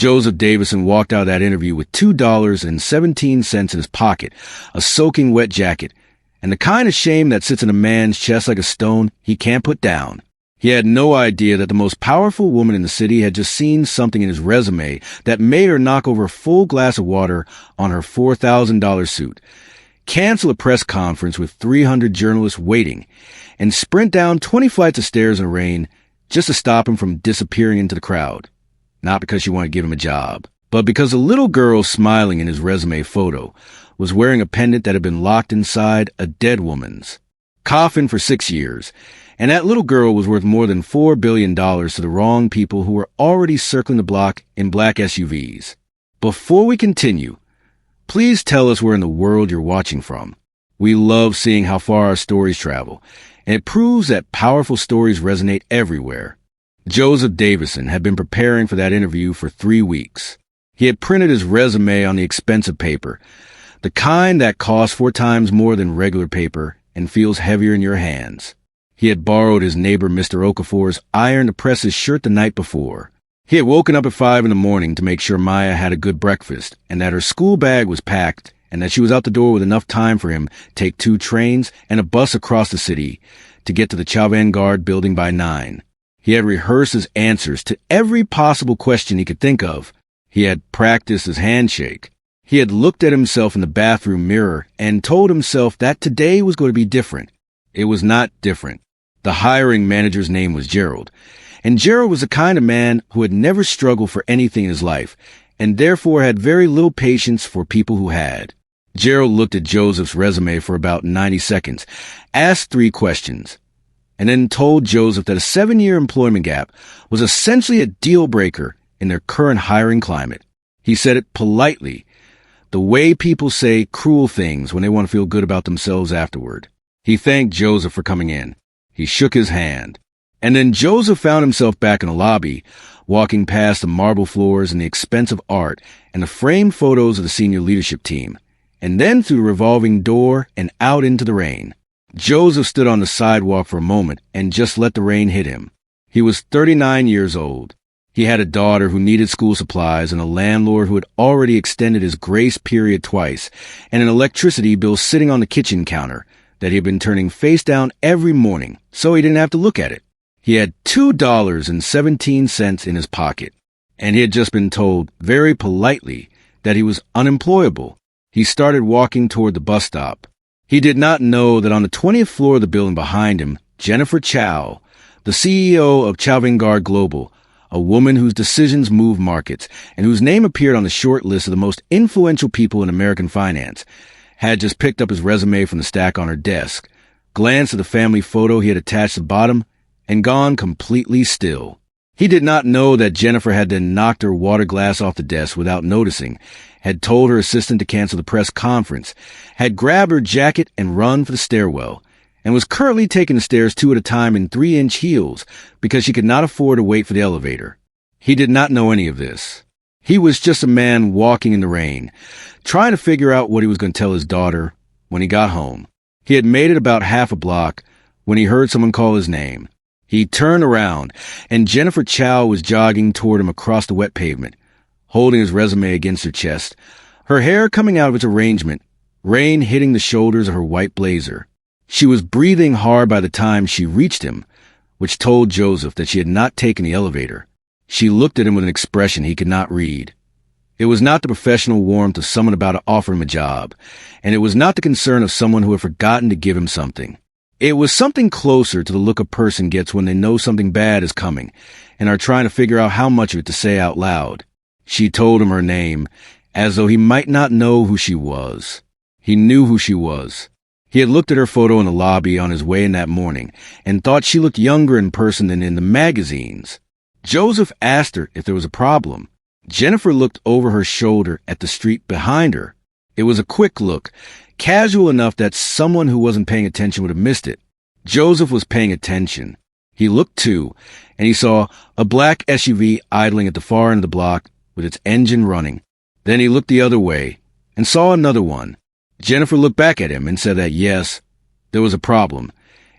Joseph Davison walked out of that interview with $2.17 in his pocket, a soaking wet jacket, and the kind of shame that sits in a man's chest like a stone he can't put down. He had no idea that the most powerful woman in the city had just seen something in his resume that made her knock over a full glass of water on her $4,000 suit, cancel a press conference with 300 journalists waiting, and sprint down 20 flights of stairs in the rain just to stop him from disappearing into the crowd. Not because she wanted to give him a job, but because a little girl smiling in his resume photo was wearing a pendant that had been locked inside a dead woman's coffin for 6 years, and that little girl was worth more than $4 billion to the wrong people who were already circling the block in black SUVs. Before we continue, please tell us where in the world you're watching from. We love seeing how far our stories travel, and it proves that powerful stories resonate everywhere. Joseph Davison had been preparing for that interview for 3 weeks. He had printed his resume on the expensive paper, the kind that costs 4 times more than regular paper and feels heavier in your hands. He had borrowed his neighbor Mr. Okafor's iron to press his shirt the night before. He had woken up at 5 in the morning to make sure Maya had a good breakfast and that her school bag was packed and that she was out the door with enough time for him to take 2 trains and a bus across the city to get to the Chavangard building by 9. He had rehearsed his answers to every possible question he could think of. He had practiced his handshake. He had looked at himself in the bathroom mirror and told himself that today was going to be different. It was not different. The hiring manager's name was Gerald, and Gerald was the kind of man who had never struggled for anything in his life, and therefore had very little patience for people who had. Gerald looked at Joseph's resume for about 90 seconds, asked 3 questions, and then told Joseph that a 7-year employment gap was essentially a deal breaker in their current hiring climate. He said it politely, the way people say cruel things when they want to feel good about themselves afterward. He thanked Joseph for coming in. He shook his hand. And then Joseph found himself back in the lobby, walking past the marble floors and the expensive art and the framed photos of the senior leadership team, and then through the revolving door and out into the rain. Joseph stood on the sidewalk for a moment and just let the rain hit him. He was 39 years old. He had a daughter who needed school supplies and a landlord who had already extended his grace period twice, and an electricity bill sitting on the kitchen counter that he had been turning face down every morning so he didn't have to look at it. He had $2.17 in his pocket, and he had just been told very politely that he was unemployable. He started walking toward the bus stop. He did not know that on the 20th floor of the building behind him, Jennifer Chow, the CEO of Chavangard Global, a woman whose decisions move markets and whose name appeared on the short list of the most influential people in American finance, had just picked up his resume from the stack on her desk, glanced at the family photo he had attached to the bottom, and gone completely still. He did not know that Jennifer had then knocked her water glass off the desk without noticing, had told her assistant to cancel the press conference, had grabbed her jacket and run for the stairwell, and was currently taking the stairs 2 at a time in 3-inch heels because she could not afford to wait for the elevator. He did not know any of this. He was just a man walking in the rain, trying to figure out what he was going to tell his daughter when he got home. He had made it about half a block when he heard someone call his name. He turned around, and Jennifer Chow was jogging toward him across the wet pavement, holding his resume against her chest, her hair coming out of its arrangement, rain hitting the shoulders of her white blazer. She was breathing hard by the time she reached him, which told Joseph that she had not taken the elevator. She looked at him with an expression he could not read. It was not the professional warmth of someone about to offer him a job, and it was not the concern of someone who had forgotten to give him something. It was something closer to the look a person gets when they know something bad is coming and are trying to figure out how much of it to say out loud. She told him her name, as though he might not know who she was. He knew who she was. He had looked at her photo in the lobby on his way in that morning and thought she looked younger in person than in the magazines. Joseph asked her if there was a problem. Jennifer looked over her shoulder at the street behind her. It was a quick look, casual enough that someone who wasn't paying attention would have missed it. Joseph was paying attention. He looked too, and he saw a black SUV idling at the far end of the block with its engine running. Then he looked the other way and saw another one. Jennifer looked back at him and said that yes, there was a problem,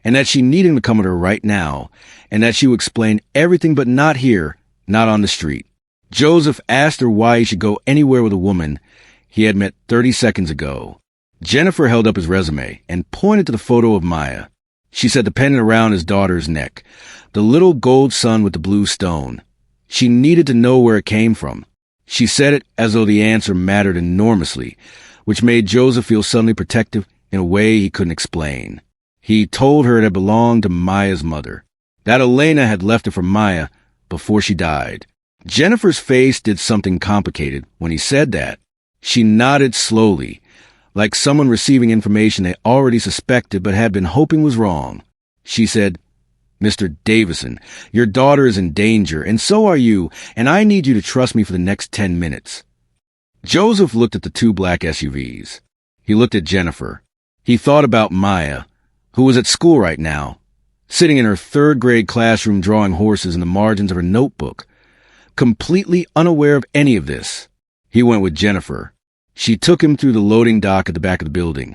and that she needed him to come with her right now, and that she would explain everything but not here, not on the street. Joseph asked her why he should go anywhere with a woman he had met 30 seconds ago. Jennifer held up his resume and pointed to the photo of Maya. She said the pendant around his daughter's neck, the little gold sun with the blue stone. She needed to know where it came from. She said it as though the answer mattered enormously, which made Joseph feel suddenly protective in a way he couldn't explain. He told her it had belonged to Maya's mother, that Elena had left it for Maya before she died. Jennifer's face did something complicated when he said that. She nodded slowly, like someone receiving information they already suspected but had been hoping was wrong. She said, "Mr. Davison, your daughter is in danger, and so are you, and I need you to trust me for the next 10 minutes. Joseph looked at the two black SUVs. He looked at Jennifer. He thought about Maya, who was at school right now, sitting in her third-grade classroom drawing horses in the margins of her notebook, completely unaware of any of this. He went with Jennifer. She took him through the loading dock at the back of the building.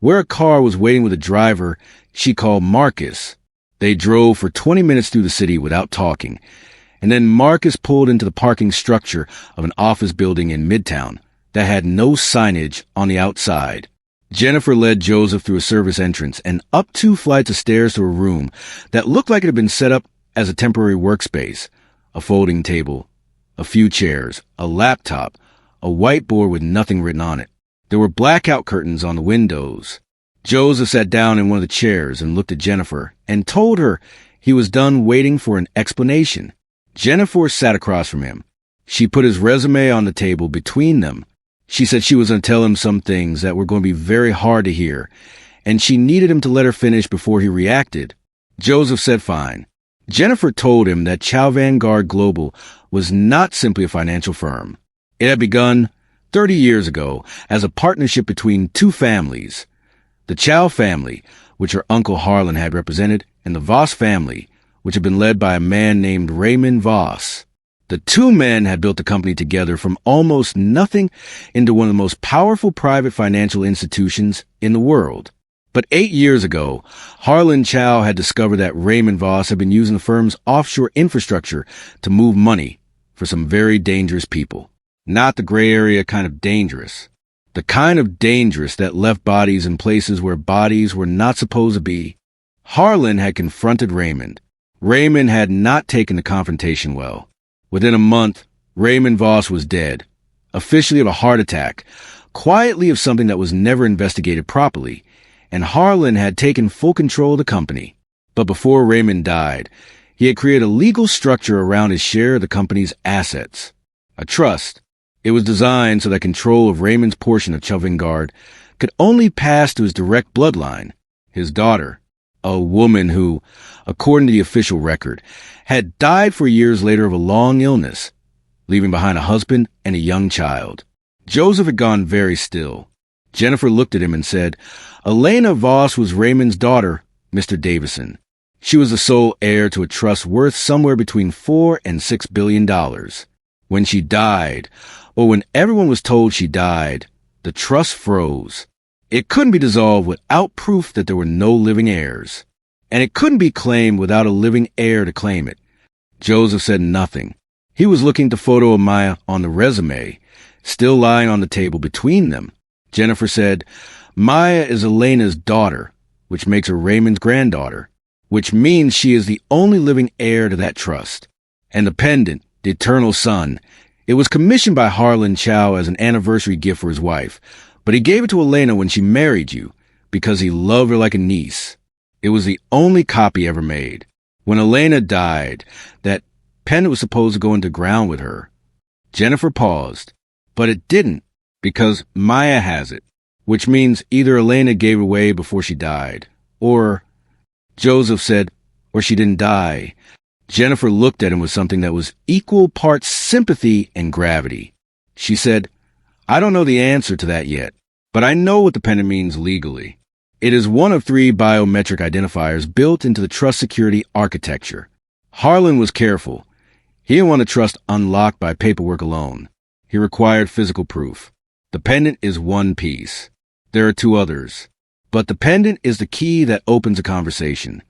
Where a car was waiting with a driver she called Marcus. They drove for 20 minutes through the city without talking, and then Marcus pulled into the parking structure of an office building in Midtown that had no signage on the outside. Jennifer led Joseph through a service entrance and up 2 flights of stairs to a room that looked like it had been set up as a temporary workspace. A folding table, a few chairs, a laptop, a whiteboard with nothing written on it. There were blackout curtains on the windows. Joseph sat down in one of the chairs and looked at Jennifer and told her he was done waiting for an explanation. Jennifer sat across from him. She put his resume on the table between them. She said she was going to tell him some things that were going to be very hard to hear, and she needed him to let her finish before he reacted. Joseph said fine. Jennifer told him that Chow Vanguard Global was not simply a financial firm. It had begun 30 years ago as a partnership between 2 families, the Chow family, which her uncle Harlan had represented, and the Voss family, which had been led by a man named Raymond Voss. The 2 men had built the company together from almost nothing into one of the most powerful private financial institutions in the world. But 8 years ago, Harlan Chow had discovered that Raymond Voss had been using the firm's offshore infrastructure to move money for some very dangerous people. Not the gray area kind of dangerous. The kind of dangerous that left bodies in places where bodies were not supposed to be. Harlan had confronted Raymond. Raymond had not taken the confrontation well. Within a month, Raymond Voss was dead, officially of a heart attack, quietly of something that was never investigated properly, and Harlan had taken full control of the company. But before Raymond died, he had created a legal structure around his share of the company's assets. A trust. It was designed so that control of Raymond's portion of Chow Vanguard could only pass to his direct bloodline, his daughter, a woman who, according to the official record, had died 4 years later of a long illness, leaving behind a husband and a young child. Joseph had gone very still. Jennifer looked at him and said, "Elena Voss was Raymond's daughter, Mr. Davison. She was the sole heir to a trust worth somewhere between $4 and $6 billion. When she died, or when everyone was told she died, the trust froze. It couldn't be dissolved without proof that there were no living heirs. And it couldn't be claimed without a living heir to claim it." Joseph said nothing. He was looking at the photo of Maya on the resume, still lying on the table between them. Jennifer said, "Maya is Elena's daughter, which makes her Raymond's granddaughter, which means she is the only living heir to that trust. And the pendant, the eternal sun, it was commissioned by Harlan Chow as an anniversary gift for his wife, but he gave it to Elena when she married you because he loved her like a niece. It was the only copy ever made. When Elena died, that pendant was supposed to go into ground with her." Jennifer paused, but it didn't, because Maya has it, which means either Elena gave it away before she died, or, Joseph said, or she didn't die. Jennifer looked at him with something that was equal parts sympathy and gravity. She said, "I don't know the answer to that yet, but I know what the pendant means legally. It is one of 3 biometric identifiers built into the trust security architecture. Harlan was careful. He didn't want the trust unlocked by paperwork alone. He required physical proof. The pendant is one piece. There are 2 others. But the pendant is the key that opens a conversation."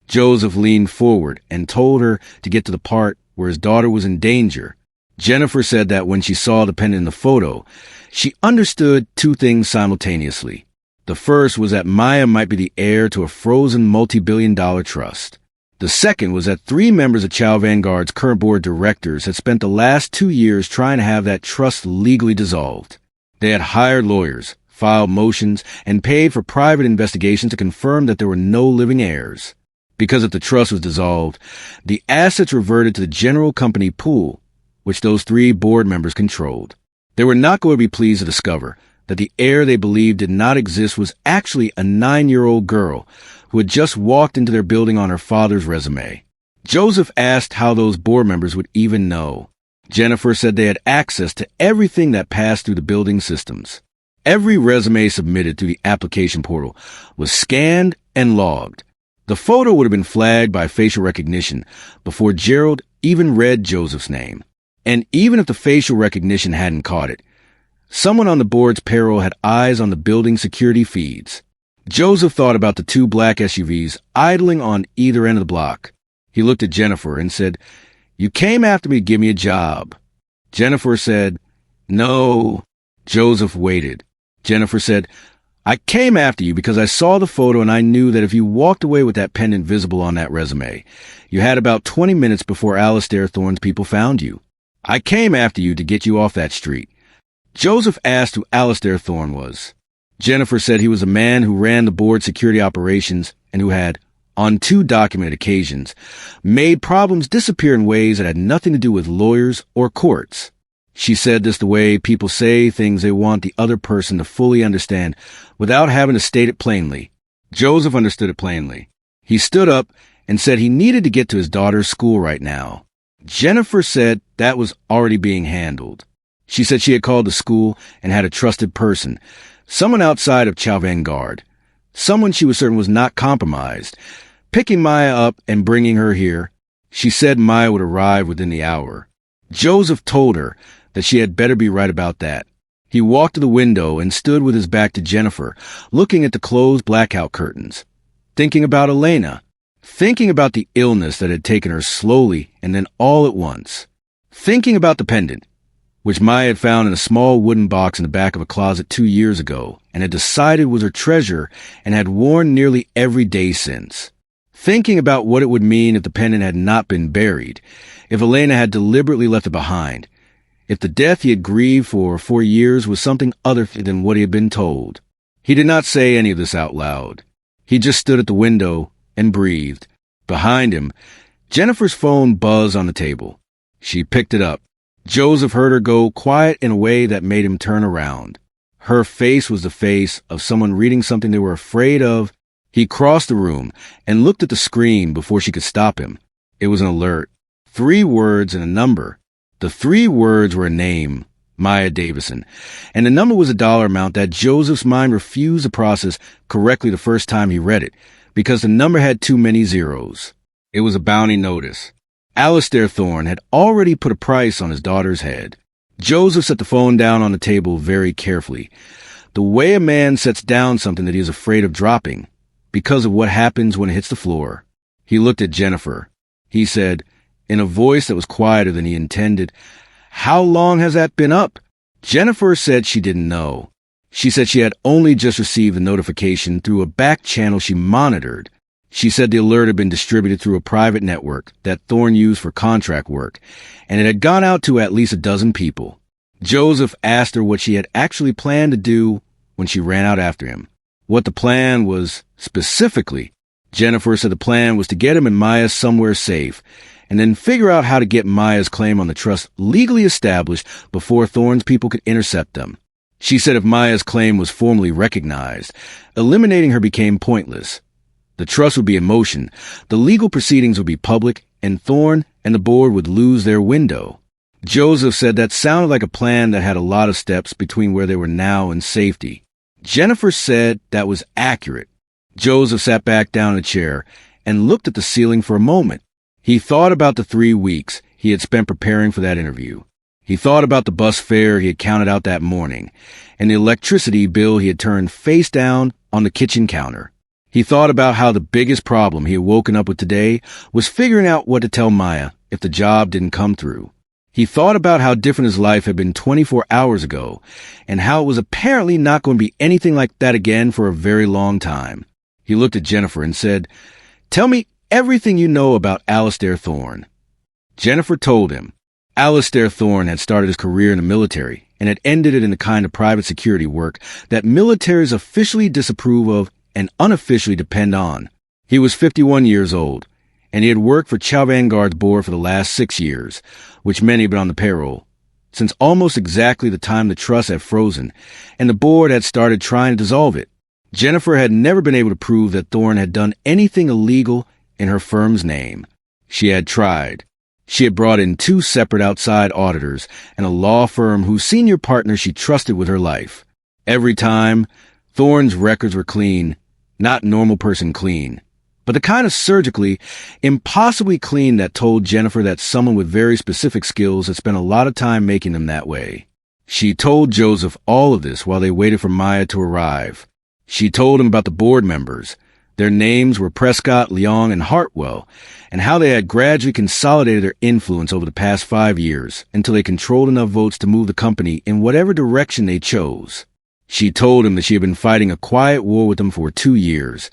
Joseph leaned forward and told her to get to the part where his daughter was in danger, Jennifer said that when she saw the pendant in the photo, she understood two things simultaneously. The first was that Maya might be the heir to a frozen multi-billion-dollar trust. The second was that 3 members of Chow Vanguard's current board of directors had spent the last 2 years trying to have that trust legally dissolved. They had hired lawyers, filed motions, and paid for private investigations to confirm that there were no living heirs. Because if the trust was dissolved, the assets reverted to the general company pool, which those 3 board members controlled. They were not going to be pleased to discover that the heir they believed did not exist was actually a 9-year-old girl who had just walked into their building on her father's resume. Joseph asked how those board members would even know. Jennifer said they had access to everything that passed through the building systems. Every resume submitted through the application portal was scanned and logged. The photo would have been flagged by facial recognition before Gerald even read Joseph's name. And even if the facial recognition hadn't caught it, someone on the board's payroll had eyes on the building security feeds. Joseph thought about the 2 black SUVs idling on either end of the block. He looked at Jennifer and said, "You came after me to give me a job." Jennifer said, "No." Joseph waited. Jennifer said, "I came after you because I saw the photo and I knew that if you walked away with that pendant visible on that resume, you had about 20 minutes before Alistair Thorne's people found you. I came after you to get you off that street." Joseph asked who Alistair Thorne was. Jennifer said he was a man who ran the board's security operations and who had, on 2 documented occasions, made problems disappear in ways that had nothing to do with lawyers or courts. She said this the way people say things they want the other person to fully understand without having to state it plainly. Joseph understood it plainly. He stood up and said he needed to get to his daughter's school right now. Jennifer said that was already being handled. She said she had called the school and had a trusted person, someone outside of Chow Vanguard, someone she was certain was not compromised, picking Maya up and bringing her here. She said Maya would arrive within the hour. Joseph told her that she had better be right about that. He walked to the window and stood with his back to Jennifer, looking at the closed blackout curtains, thinking about Elena, thinking about the illness that had taken her slowly and then all at once, thinking about the pendant, which Maya had found in a small wooden box in the back of a closet 2 years ago and had decided was her treasure and had worn nearly every day since. Thinking about what it would mean if the pendant had not been buried, if Elena had deliberately left it behind, if the death he had grieved for 4 years was something other than what he had been told. He did not say any of this out loud. He just stood at the window and breathed. Behind him, Jennifer's phone buzzed on the table. She picked it up. Joseph heard her go quiet in a way that made him turn around. Her face was the face of someone reading something they were afraid of. He crossed the room and looked at the screen before she could stop him. It was an alert. 3 words and a number. The 3 words were a name, Maya Davison, and the number was a dollar amount that Joseph's mind refused to process correctly the first time he read it, because the number had too many zeros. It was a bounty notice. Alistair Thorne had already put a price on his daughter's head. Joseph set the phone down on the table very carefully, the way a man sets down something that he is afraid of dropping, because of what happens when it hits the floor. He looked at Jennifer. He said, in a voice that was quieter than he intended, "How long has that been up?" Jennifer said she didn't know. She said she had only just received the notification through a back channel she monitored. She said the alert had been distributed through a private network that Thorne used for contract work, and it had gone out to at least a dozen people. Joseph asked her what she had actually planned to do when she ran out after him. What the plan was specifically. Jennifer said the plan was to get him and Maya somewhere safe, and then figure out how to get Maya's claim on the trust legally established before Thorne's people could intercept them. She said if Maya's claim was formally recognized, eliminating her became pointless. The trust would be in motion, the legal proceedings would be public, and Thorne and the board would lose their window. Joseph said that sounded like a plan that had a lot of steps between where they were now and safety. Jennifer said that was accurate. Joseph sat back down in a chair and looked at the ceiling for a moment. He thought about the 3 weeks he had spent preparing for that interview. He thought about the bus fare he had counted out that morning and the electricity bill he had turned face down on the kitchen counter. He thought about how the biggest problem he had woken up with today was figuring out what to tell Maya if the job didn't come through. He thought about how different his life had been 24 hours ago, and how it was apparently not going to be anything like that again for a very long time. He looked at Jennifer and said, "Tell me everything you know about Alistair Thorne." Jennifer told him. Alistair Thorne had started his career in the military and had ended it in the kind of private security work that militaries officially disapprove of and unofficially depend on. He was 51 years old, and he had worked for Chow Vanguard's board for the last 6 years, which meant he'd been on the payroll, since almost exactly the time the trust had frozen, and the board had started trying to dissolve it. Jennifer had never been able to prove that Thorne had done anything illegal in her firm's name. She had tried. She had brought in 2 separate outside auditors and a law firm whose senior partner she trusted with her life. Every time, Thorne's records were clean, not normal person clean, but the kind of surgically, impossibly clean that told Jennifer that someone with very specific skills had spent a lot of time making them that way. She told Joseph all of this while they waited for Maya to arrive. She told him about the board members. Their names were Prescott, Leong, and Hartwell, and how they had gradually consolidated their influence over the past 5 years until they controlled enough votes to move the company in whatever direction they chose. She told him that she had been fighting a quiet war with them for 2 years,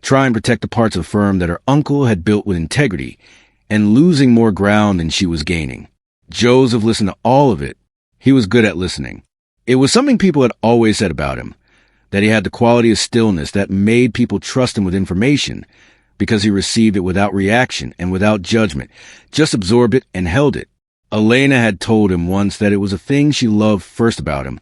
trying to protect the parts of the firm that her uncle had built with integrity, and losing more ground than she was gaining. Joseph listened to all of it. He was good at listening. It was something people had always said about him, that he had the quality of stillness that made people trust him with information, because he received it without reaction and without judgment, just absorbed it and held it. Elena had told him once that it was a thing she loved first about him,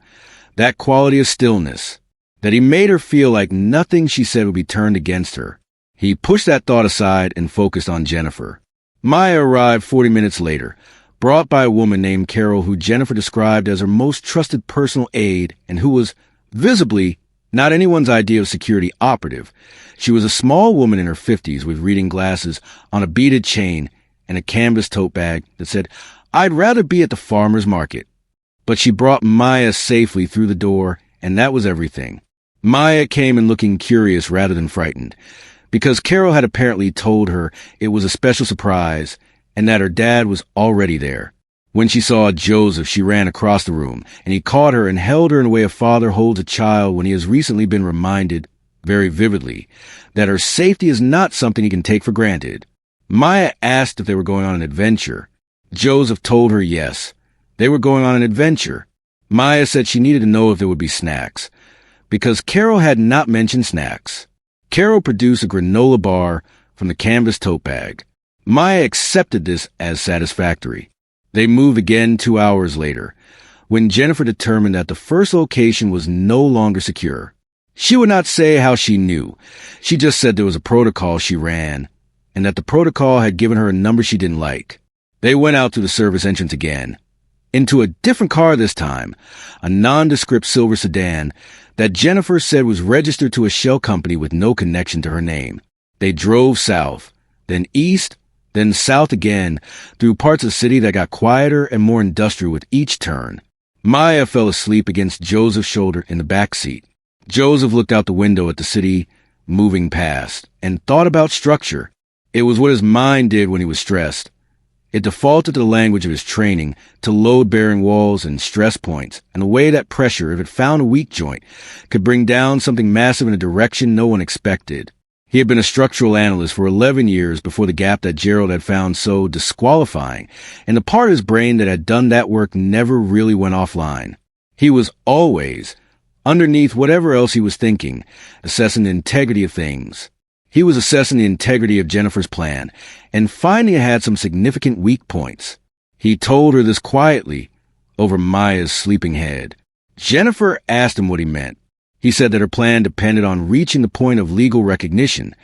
that quality of stillness, that he made her feel like nothing she said would be turned against her. He pushed that thought aside and focused on Jennifer. Maya arrived 40 minutes later, brought by a woman named Carol who Jennifer described as her most trusted personal aide and who was visibly not anyone's idea of security operative. She was a small woman in her 50s with reading glasses on a beaded chain and a canvas tote bag that said, "I'd rather be at the farmer's market." But she brought Maya safely through the door, and that was everything. Maya came in looking curious rather than frightened, because Carol had apparently told her it was a special surprise and that her dad was already there. When she saw Joseph, she ran across the room, and he caught her and held her in the way a father holds a child when he has recently been reminded, very vividly, that her safety is not something he can take for granted. Maya asked if they were going on an adventure. Joseph told her yes. They were going on an adventure. Maya said she needed to know if there would be snacks, because Carol had not mentioned snacks. Carol produced a granola bar from the canvas tote bag. Maya accepted this as satisfactory. They moved again 2 hours later, when Jennifer determined that the first location was no longer secure. She would not say how she knew. She just said there was a protocol she ran, and that the protocol had given her a number she didn't like. They went out through the service entrance again, into a different car this time, a nondescript silver sedan that Jennifer said was registered to a shell company with no connection to her name. They drove south, then east, then south again, through parts of the city that got quieter and more industrial with each turn. Maya fell asleep against Joseph's shoulder in the back seat. Joseph looked out the window at the city moving past and thought about structure. It was what his mind did when he was stressed. It defaulted to the language of his training, to load-bearing walls and stress points, and the way that pressure, if it found a weak joint, could bring down something massive in a direction no one expected. He had been a structural analyst for 11 years before the gap that Gerald had found so disqualifying, and the part of his brain that had done that work never really went offline. He was always, underneath whatever else he was thinking, assessing the integrity of things. He was assessing the integrity of Jennifer's plan, and finding it had some significant weak points. He told her this quietly, over Maya's sleeping head. Jennifer asked him what he meant. He said that her plan depended on reaching the point of legal recognition,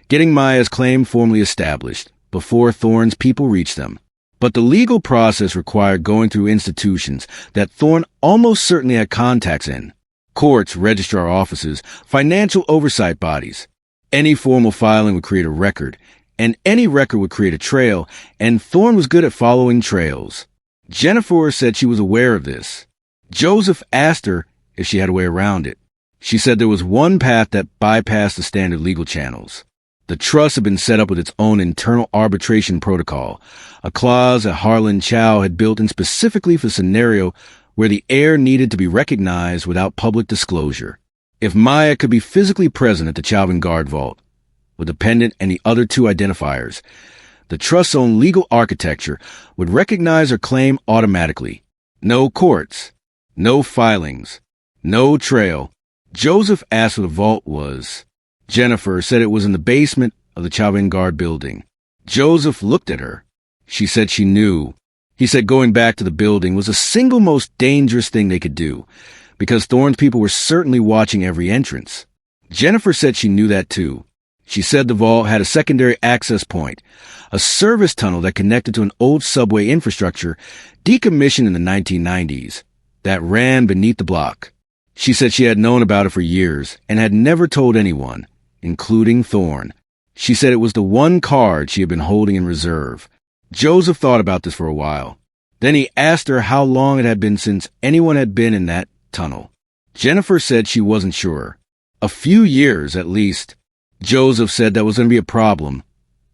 getting Maya's claim formally established, before Thorne's people reached them. But the legal process required going through institutions that Thorne almost certainly had contacts in. Courts, registrar offices, financial oversight bodies. Any formal filing would create a record, and any record would create a trail, and Thorne was good at following trails. Jennifer said she was aware of this. Joseph asked her if she had a way around it. She said there was one path that bypassed the standard legal channels. The trust had been set up with its own internal arbitration protocol, a clause that Harlan Chow had built in specifically for the scenario where the heir needed to be recognized without public disclosure. If Maya could be physically present at the Chauvin Guard vault, with the pendant and the other two identifiers, the trust's own legal architecture would recognize her claim automatically. No courts, no filings, no trail. Joseph asked where the vault was. Jennifer said it was in the basement of the Chauvin Guard building. Joseph looked at her. She said she knew. He said going back to the building was the single most dangerous thing they could do, because Thorne's people were certainly watching every entrance. Jennifer said she knew that too. She said the vault had a secondary access point, a service tunnel that connected to an old subway infrastructure decommissioned in the 1990s that ran beneath the block. She said she had known about it for years and had never told anyone, including Thorne. She said it was the one card she had been holding in reserve. Joseph thought about this for a while. Then he asked her how long it had been since anyone had been in that tunnel. Jennifer said she wasn't sure. A few years, at least. Joseph said that was going to be a problem,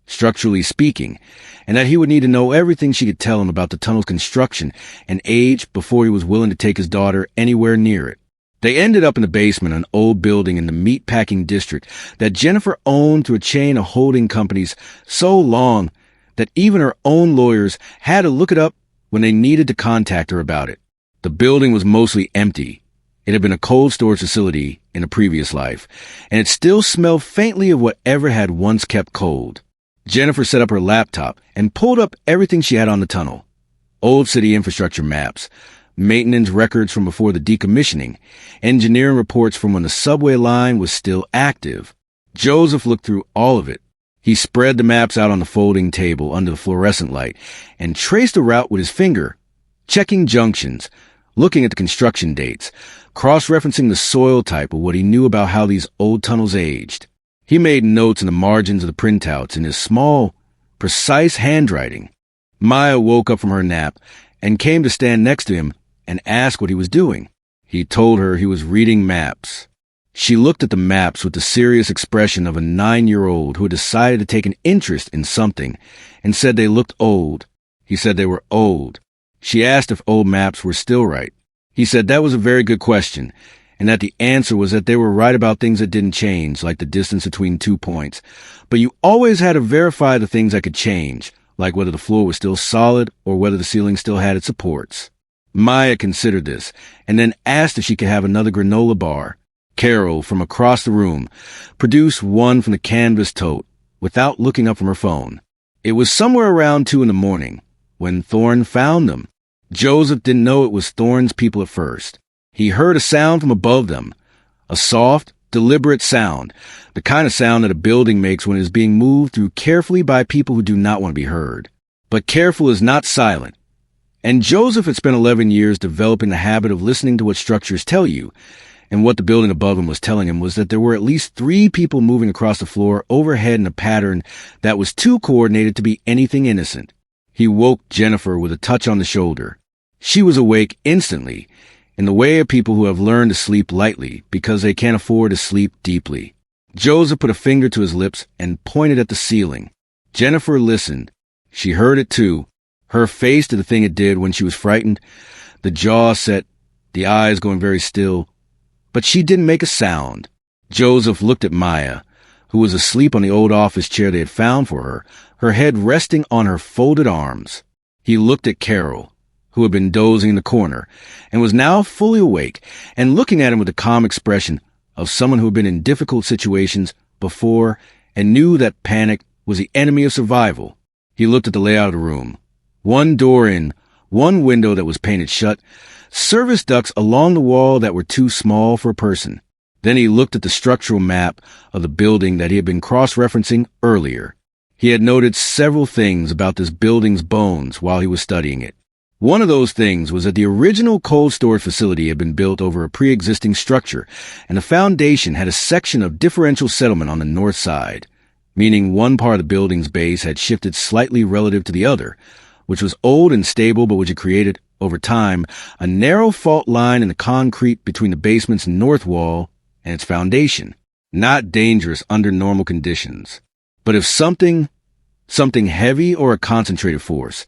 structurally speaking, and that he would need to know everything she could tell him about the tunnel's construction and age before he was willing to take his daughter anywhere near it. They ended up in the basement of an old building in the meatpacking district that Jennifer owned through a chain of holding companies so long that even her own lawyers had to look it up when they needed to contact her about it. The building was mostly empty. It had been a cold storage facility in a previous life, and it still smelled faintly of whatever had once kept cold. Jennifer set up her laptop and pulled up everything she had on the tunnel. Old city infrastructure maps, maintenance records from before the decommissioning, engineering reports from when the subway line was still active. Joseph looked through all of it. He spread the maps out on the folding table under the fluorescent light and traced a route with his finger, checking junctions, looking at the construction dates, cross-referencing the soil type of what he knew about how these old tunnels aged. He made notes in the margins of the printouts in his small, precise handwriting. Maya woke up from her nap and came to stand next to him and ask what he was doing. He told her he was reading maps. She looked at the maps with the serious expression of a 9-year-old who had decided to take an interest in something and said they looked old. He said they were old. She asked if old maps were still right. He said that was a very good question, and that the answer was that they were right about things that didn't change, like the distance between 2 points. But you always had to verify the things that could change, like whether the floor was still solid or whether the ceiling still had its supports. Maya considered this, and then asked if she could have another granola bar. Carol, from across the room, produced one from the canvas tote without looking up from her phone. It was somewhere around 2 a.m. when Thorne found them. Joseph didn't know it was Thorne's people at first. He heard a sound from above them, a soft, deliberate sound, the kind of sound that a building makes when it is being moved through carefully by people who do not want to be heard. But careful is not silent. And Joseph had spent 11 years developing the habit of listening to what structures tell you, and what the building above him was telling him was that there were at least 3 people moving across the floor overhead in a pattern that was too coordinated to be anything innocent. He woke Jennifer with a touch on the shoulder. She was awake instantly, in the way of people who have learned to sleep lightly because they can't afford to sleep deeply. Joseph put a finger to his lips and pointed at the ceiling. Jennifer listened. She heard it too. Her face to the thing it did when she was frightened, the jaw set, the eyes going very still. But she didn't make a sound. Joseph looked at Maya, who was asleep on the old office chair they had found for her head resting on her folded arms. He looked at Carol, who had been dozing in the corner, and was now fully awake and looking at him with the calm expression of someone who had been in difficult situations before and knew that panic was the enemy of survival. He looked at the layout of the room. 1 door in, 1 window that was painted shut, service ducts along the wall that were too small for a person. Then he looked at the structural map of the building that he had been cross-referencing earlier. He had noted several things about this building's bones while he was studying it. One of those things was that the original cold storage facility had been built over a pre-existing structure, and the foundation had a section of differential settlement on the north side, meaning one part of the building's base had shifted slightly relative to the other, which was old and stable but which had created, over time, a narrow fault line in the concrete between the basement's north wall and its foundation, not dangerous under normal conditions. But if something heavy or a concentrated force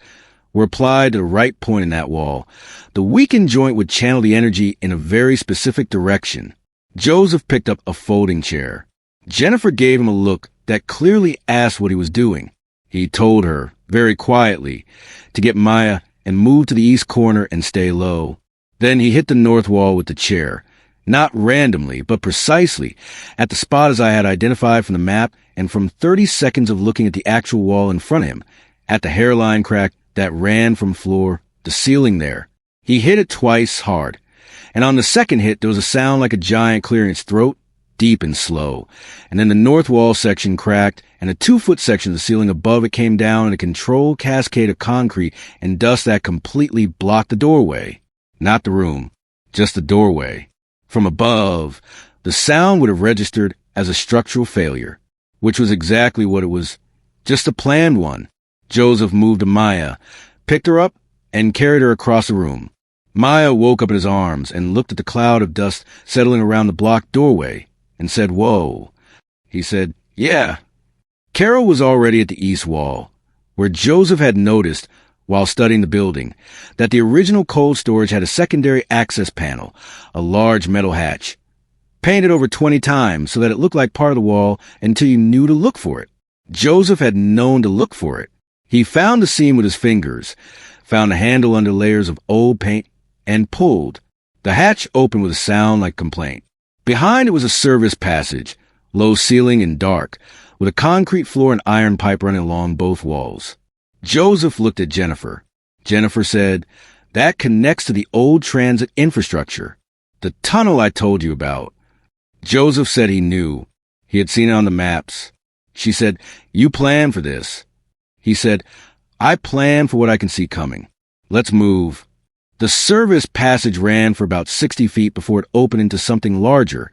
were applied to the right point in that wall, the weakened joint would channel the energy in a very specific direction. Joseph picked up a folding chair. Jennifer gave him a look that clearly asked what he was doing. He told her, very quietly, to get Maya and move to the east corner and stay low. Then he hit the north wall with the chair, not randomly, but precisely, at the spot as I had identified from the map and from 30 seconds of looking at the actual wall in front of him, at the hairline crack that ran from floor to ceiling there. He hit it twice hard, and on the second hit there was a sound like a giant clearing its throat, deep and slow, and then the north wall section cracked, and a 2-foot section of the ceiling above it came down in a controlled cascade of concrete and dust that completely blocked the doorway. Not the room, just the doorway. From above, the sound would have registered as a structural failure, which was exactly what it was, just a planned one. Joseph moved to Maya, picked her up, and carried her across the room. Maya woke up in his arms and looked at the cloud of dust settling around the blocked doorway and said, "Whoa." He said, "Yeah." Carol was already at the east wall, where Joseph had noticed, while studying the building, that the original cold storage had a secondary access panel, a large metal hatch, painted over 20 times so that it looked like part of the wall until you knew to look for it. Joseph had known to look for it. He found the seam with his fingers, found a handle under layers of old paint, and pulled. The hatch opened with a sound like complaint. Behind it was a service passage, low ceiling and dark, with a concrete floor and iron pipe running along both walls. Joseph looked at Jennifer. Jennifer said, "That connects to the old transit infrastructure, the tunnel I told you about." Joseph said he knew. He had seen it on the maps. She said, "You planned for this." He said, "I plan for what I can see coming. Let's move." The service passage ran for about 60 feet before it opened into something larger,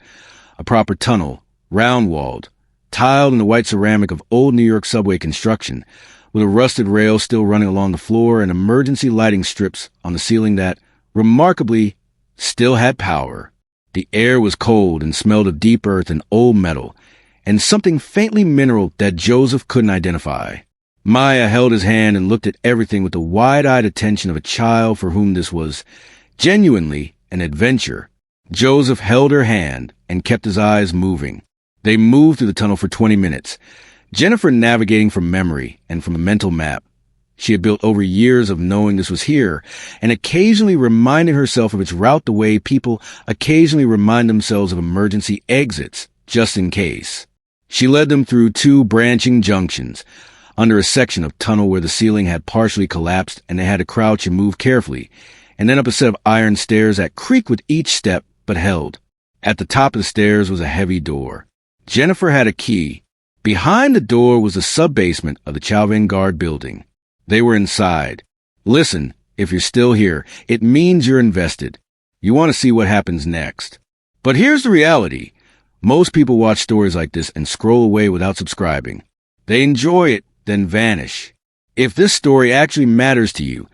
a proper tunnel, round-walled, tiled in the white ceramic of old New York subway construction, with a rusted rail still running along the floor and emergency lighting strips on the ceiling that, remarkably, still had power. The air was cold and smelled of deep earth and old metal, and something faintly mineral that Joseph couldn't identify. Maya held his hand and looked at everything with the wide-eyed attention of a child for whom this was genuinely an adventure. Joseph held her hand and kept his eyes moving. They moved through the tunnel for 20 minutes, Jennifer navigating from memory and from a mental map. She had built over years of knowing this was here, and occasionally reminding herself of its route the way people occasionally remind themselves of emergency exits, just in case. She led them through 2 branching junctions, under a section of tunnel where the ceiling had partially collapsed and they had to crouch and move carefully, and then up a set of iron stairs that creaked with each step but held. At the top of the stairs was a heavy door. Jennifer had a key. Behind the door was the sub-basement of the Chavin-Guard building. They were inside. Listen, if you're still here, it means you're invested. You want to see what happens next. But here's the reality. Most people watch stories like this and scroll away without subscribing. They enjoy it, then vanish. If this story actually matters to you,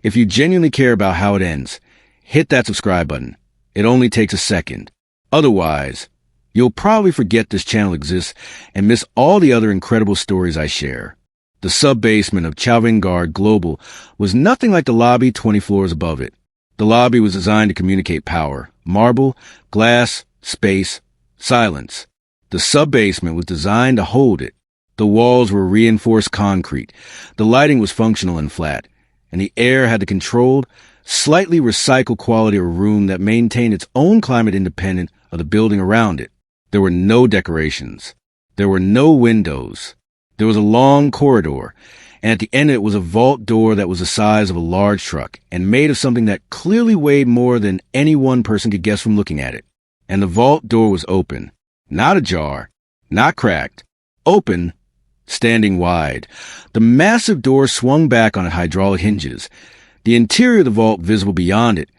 if you genuinely care about how it ends, hit that subscribe button. It only takes a second. Otherwise, you'll probably forget this channel exists and miss all the other incredible stories I share. The sub-basement of Chavin-Guard Global was nothing like the lobby 20 floors above it. The lobby was designed to communicate power, marble, glass, space, silence. The sub-basement was designed to hold it. The walls were reinforced concrete, the lighting was functional and flat, and the air had the controlled, slightly recycled quality of a room that maintained its own climate independent of the building around it. There were no decorations. There were no windows. There was a long corridor, and at the end of it was a vault door that was the size of a large truck and made of something that clearly weighed more than any one person could guess from looking at it. And the vault door was open, not ajar, not cracked, open, standing wide. The massive door swung back on its hydraulic hinges, the interior of the vault visible beyond it,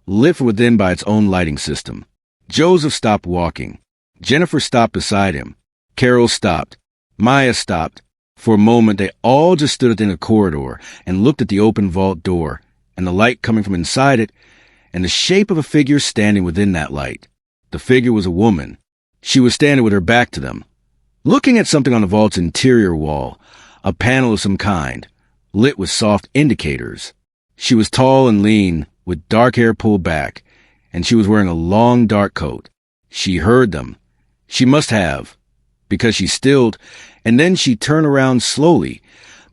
lit from within by its own lighting system. Joseph stopped walking. Jennifer stopped beside him. Carol stopped. Maya stopped. For a moment, they all just stood at the end of the corridor and looked at the open vault door and the light coming from inside it and the shape of a figure standing within that light. The figure was a woman. She was standing with her back to them, looking at something on the vault's interior wall, a panel of some kind, lit with soft indicators. She was tall and lean, with dark hair pulled back, and she was wearing a long dark coat. She heard them. She must have, because she stilled, and then she turned around slowly,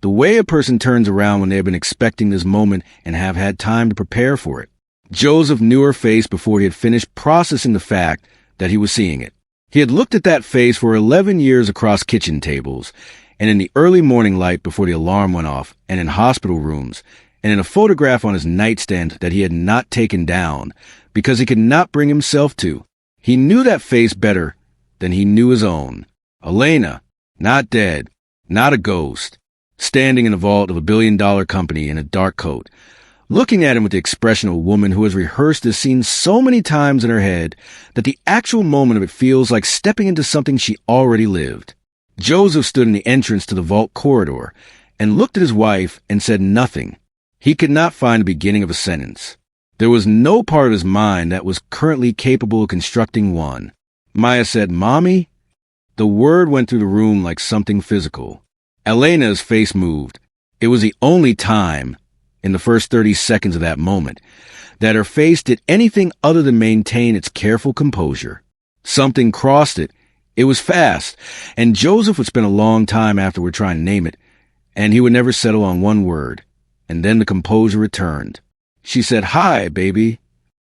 the way a person turns around when they have been expecting this moment and have had time to prepare for it. Joseph knew her face before he had finished processing the fact that he was seeing it. He had looked at that face for 11 years across kitchen tables, and in the early morning light before the alarm went off, and in hospital rooms, and in a photograph on his nightstand that he had not taken down because he could not bring himself to. He knew that face better than he knew his own. Elena, not dead, not a ghost, standing in the vault of $1 billion company in a dark coat, looking at him with the expression of a woman who has rehearsed this scene so many times in her head that the actual moment of it feels like stepping into something she already lived. Joseph stood in the entrance to the vault corridor and looked at his wife and said nothing. He could not find the beginning of a sentence. There was no part of his mind that was currently capable of constructing one. Maya said, "Mommy?" The word went through the room like something physical. Elena's face moved. It was the only time, in the first 30 seconds of that moment, that her face did anything other than maintain its careful composure. Something crossed it. It was fast, and Joseph would spend a long time afterward trying to name it, and he would never settle on one word. And then the composure returned. She said, "Hi, baby."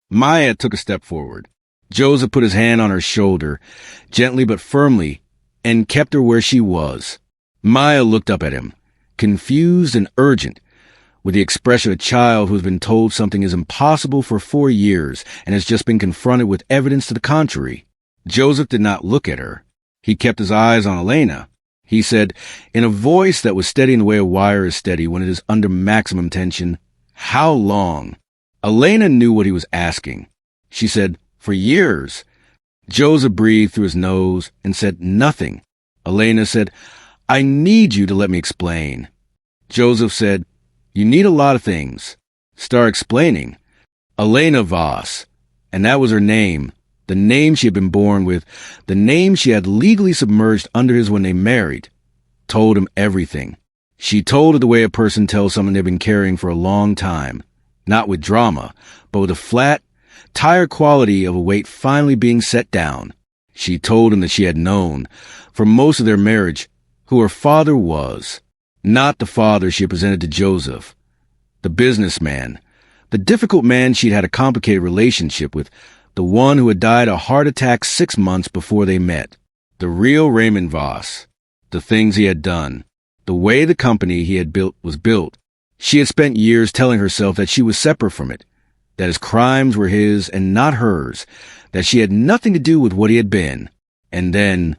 Maya took a step forward. Joseph put his hand on her shoulder, gently but firmly, and kept her where she was. Maya looked up at him, confused and urgent, with the expression of a child who has been told something is impossible for 4 years and has just been confronted with evidence to the contrary. Joseph did not look at her. He kept his eyes on Elena. He said, in a voice that was steady in the way a wire is steady when it is under maximum tension, "How long?" Elena knew what he was asking. She said, "For years." Joseph breathed through his nose and said nothing. Elena said, "I need you to let me explain." Joseph said, "You need a lot of things." Start explaining. Elena Voss. And that was her name. The name she had been born with, the name she had legally submerged under his when they married, told him everything. She told it the way a person tells someone they've been carrying for a long time, not with drama, but with a flat, tired quality of a weight finally being set down. She told him that she had known, for most of their marriage, who her father was, not the father she had presented to Joseph, the businessman, the difficult man she'd had a complicated relationship with, the one who had died a heart attack 6 months before they met. The real Raymond Voss. The things he had done. The way the company he had built was built. She had spent years telling herself that she was separate from it, that his crimes were his and not hers, that she had nothing to do with what he had been. And then,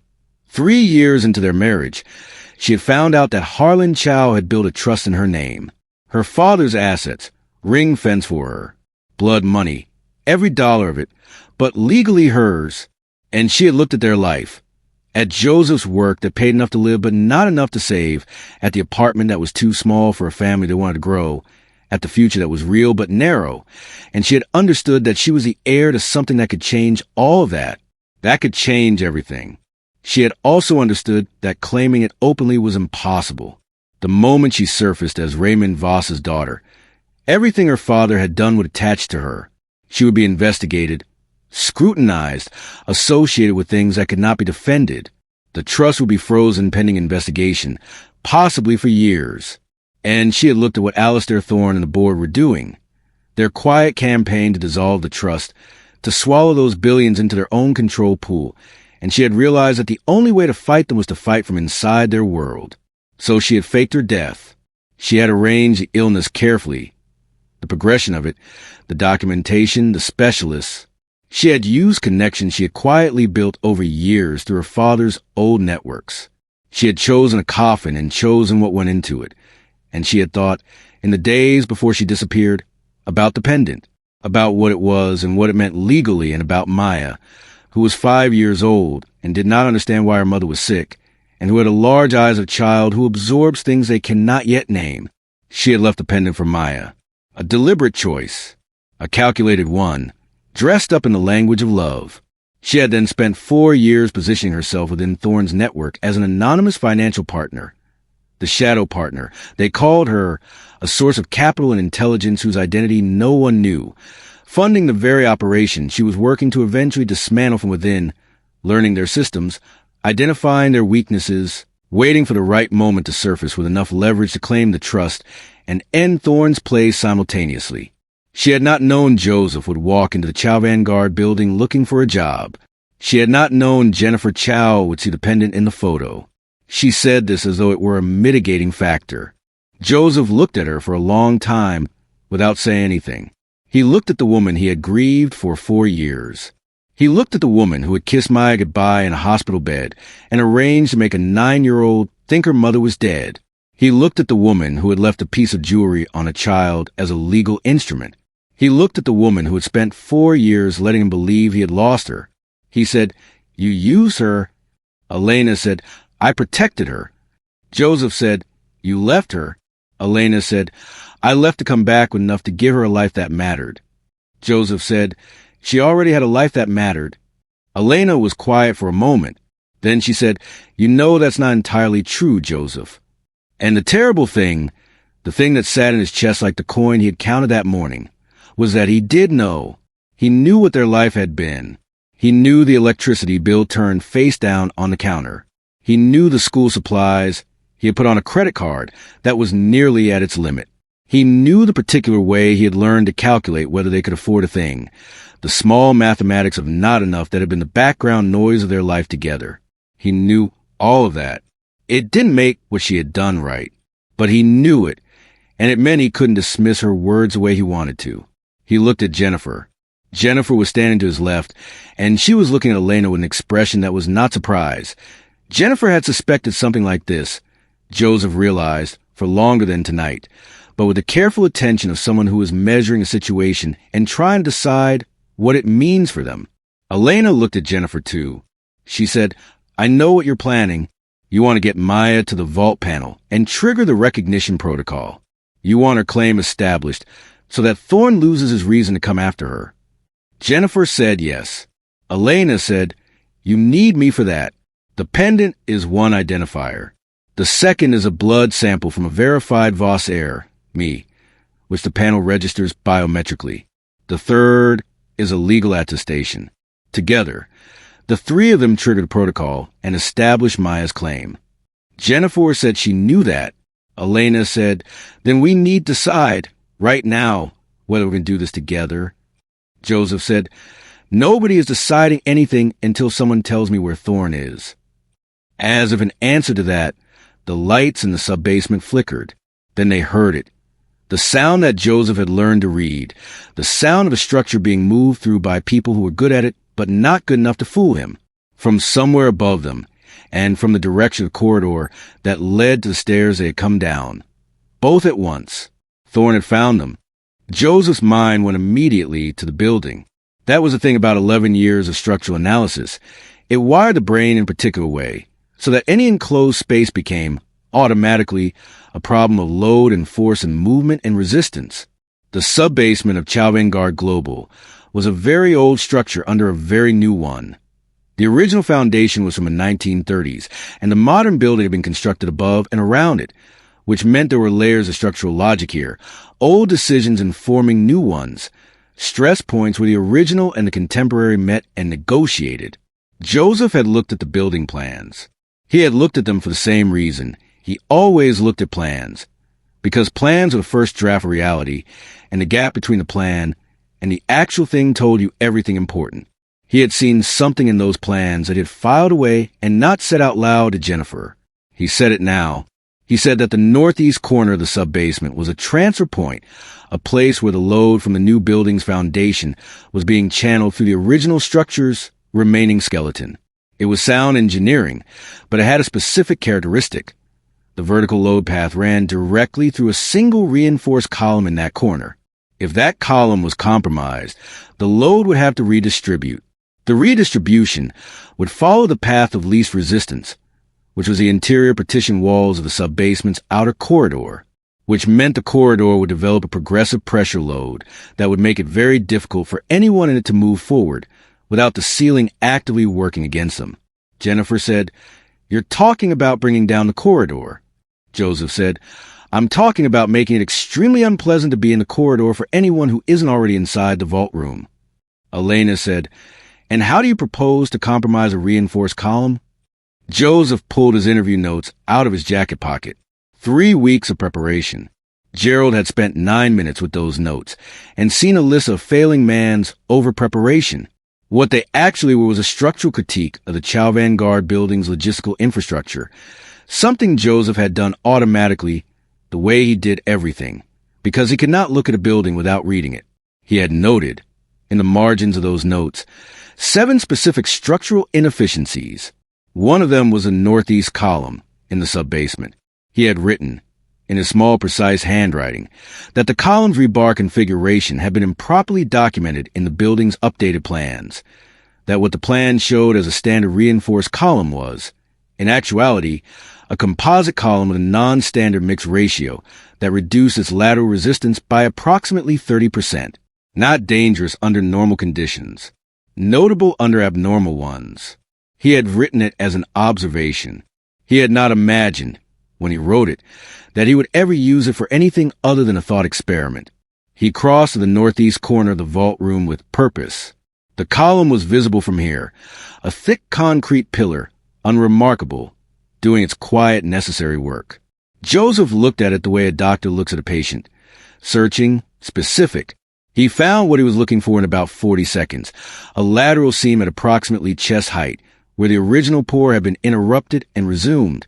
3 years into their marriage, she had found out that Harlan Chow had built a trust in her name. Her father's assets, ring fence for her, blood money, every dollar of it, but legally hers. And she had looked at their life, at Joseph's work that paid enough to live but not enough to save, at the apartment that was too small for a family they wanted to grow, at the future that was real but narrow, and she had understood that she was the heir to something that could change all of that. That could change everything. She had also understood that claiming it openly was impossible. The moment she surfaced as Raymond Voss's daughter, everything her father had done would attach to her. She would be investigated, scrutinized, associated with things that could not be defended. The trust would be frozen pending investigation, possibly for years. And she had looked at what Alistair Thorne and the board were doing. Their quiet campaign to dissolve the trust, to swallow those billions into their own control pool, and she had realized that the only way to fight them was to fight from inside their world. So she had faked her death. She had arranged the illness carefully, the progression of it, the documentation, the specialists. She had used connections she had quietly built over years through her father's old networks. She had chosen a coffin and chosen what went into it. And she had thought, in the days before she disappeared, about the pendant, about what it was and what it meant legally, and about Maya, who was 5 years old and did not understand why her mother was sick, and who had a large eyes of a child who absorbs things they cannot yet name. She had left the pendant for Maya. A deliberate choice, a calculated one, dressed up in the language of love. She had then spent 4 years positioning herself within Thorne's network as an anonymous financial partner. The shadow partner. They called her a source of capital and intelligence whose identity no one knew, funding the very operation she was working to eventually dismantle from within, learning their systems, identifying their weaknesses, waiting for the right moment to surface with enough leverage to claim the trust and end Thorne's play simultaneously. She had not known Joseph would walk into the Chow Vanguard building looking for a job. She had not known Jennifer Chow would see the pendant in the photo. She said this as though it were a mitigating factor. Joseph looked at her for a long time without saying anything. He looked at the woman he had grieved for 4 years. He looked at the woman who had kissed Maya goodbye in a hospital bed and arranged to make a 9-year-old think her mother was dead. He looked at the woman who had left a piece of jewelry on a child as a legal instrument. He looked at the woman who had spent 4 years letting him believe he had lost her. He said, "You use her." Elena said, "I protected her." Joseph said, "You left her." Elena said, "I left to come back with enough to give her a life that mattered." Joseph said, "She already had a life that mattered." Elena was quiet for a moment. Then she said, "You know that's not entirely true, Joseph." And the terrible thing, the thing that sat in his chest like the coin he had counted that morning, was that he did know. He knew what their life had been. He knew the electricity bill turned face down on the counter. He knew the school supplies. He had put on a credit card that was nearly at its limit. He knew the particular way he had learned to calculate whether they could afford a thing, the small mathematics of not enough that had been the background noise of their life together. He knew all of that. It didn't make what she had done right, but he knew it, and it meant he couldn't dismiss her words the way he wanted to. He looked at Jennifer. Jennifer was standing to his left, and she was looking at Elena with an expression that was not surprise. Jennifer had suspected something like this, Joseph realized, for longer than tonight, but with the careful attention of someone who was measuring a situation and trying to decide what it means for them. Elena looked at Jennifer too. She said, "I know what you're planning. You want to get Maya to the vault panel and trigger the recognition protocol. You want her claim established so that Thorne loses his reason to come after her." Jennifer said yes. Elena said, "You need me for that. The pendant is one identifier. The second is a blood sample from a verified Vos heir, me, which the panel registers biometrically. The third is a legal attestation. Together, the three of them trigger the protocol and establish Maya's claim." Jennifer said she knew that. Elena said, "Then we need to decide, right now, whether we're going to do this together." Joseph said, "Nobody is deciding anything until someone tells me where Thorne is." As if an answer to that, the lights in the sub-basement flickered. Then they heard it. The sound that Joseph had learned to read. The sound of a structure being moved through by people who were good at it, but not good enough to fool him. From somewhere above them, and from the direction of the corridor that led to the stairs they had come down. Both at once. Thorne had found them. Joseph's mind went immediately to the building. That was the thing about 11 years of structural analysis. It wired the brain in a particular way, so that any enclosed space became, automatically, a problem of load and force and movement and resistance. The sub-basement of Chow Vanguard Global was a very old structure under a very new one. The original foundation was from the 1930s, and the modern building had been constructed above and around it, which meant there were layers of structural logic here, old decisions informing new ones, stress points where the original and the contemporary met and negotiated. Joseph had looked at the building plans. He had looked at them for the same reason. He always looked at plans, because plans are the first draft of reality, and the gap between the plan and the actual thing told you everything important. He had seen something in those plans that he had filed away and not said out loud to Jennifer. He said it now. He said that the northeast corner of the sub-basement was a transfer point, a place where the load from the new building's foundation was being channeled through the original structure's remaining skeleton. It was sound engineering, but it had a specific characteristic. The vertical load path ran directly through a single reinforced column in that corner. If that column was compromised, the load would have to redistribute. The redistribution would follow the path of least resistance, which was the interior partition walls of the sub-basement's outer corridor, which meant the corridor would develop a progressive pressure load that would make it very difficult for anyone in it to move forward, without the ceiling actively working against them. Jennifer said, "You're talking about bringing down the corridor." Joseph said, "I'm talking about making it extremely unpleasant to be in the corridor for anyone who isn't already inside the vault room." Elena said, "And how do you propose to compromise a reinforced column?" Joseph pulled his interview notes out of his jacket pocket. 3 weeks of preparation. Gerald had spent 9 minutes with those notes and seen a list of failing man's over-preparation. What they actually were was a structural critique of the Chow Vanguard building's logistical infrastructure, something Joseph had done automatically the way he did everything, because he could not look at a building without reading it. He had noted, in the margins of those notes, 7 specific structural inefficiencies. One of them was a northeast column in the sub-basement. He had written, in his small, precise handwriting, that the column's rebar configuration had been improperly documented in the building's updated plans, that what the plan showed as a standard reinforced column was, in actuality, a composite column with a non-standard mixed ratio that reduced its lateral resistance by approximately 30%, not dangerous under normal conditions, notable under abnormal ones. He had written it as an observation. He had not imagined, when he wrote it, that he would ever use it for anything other than a thought experiment. He crossed to the northeast corner of the vault room with purpose. The column was visible from here, a thick concrete pillar, unremarkable, doing its quiet, necessary work. Joseph looked at it the way a doctor looks at a patient, searching, specific. He found what he was looking for in about 40 seconds, a lateral seam at approximately chest height, where the original pour had been interrupted and resumed,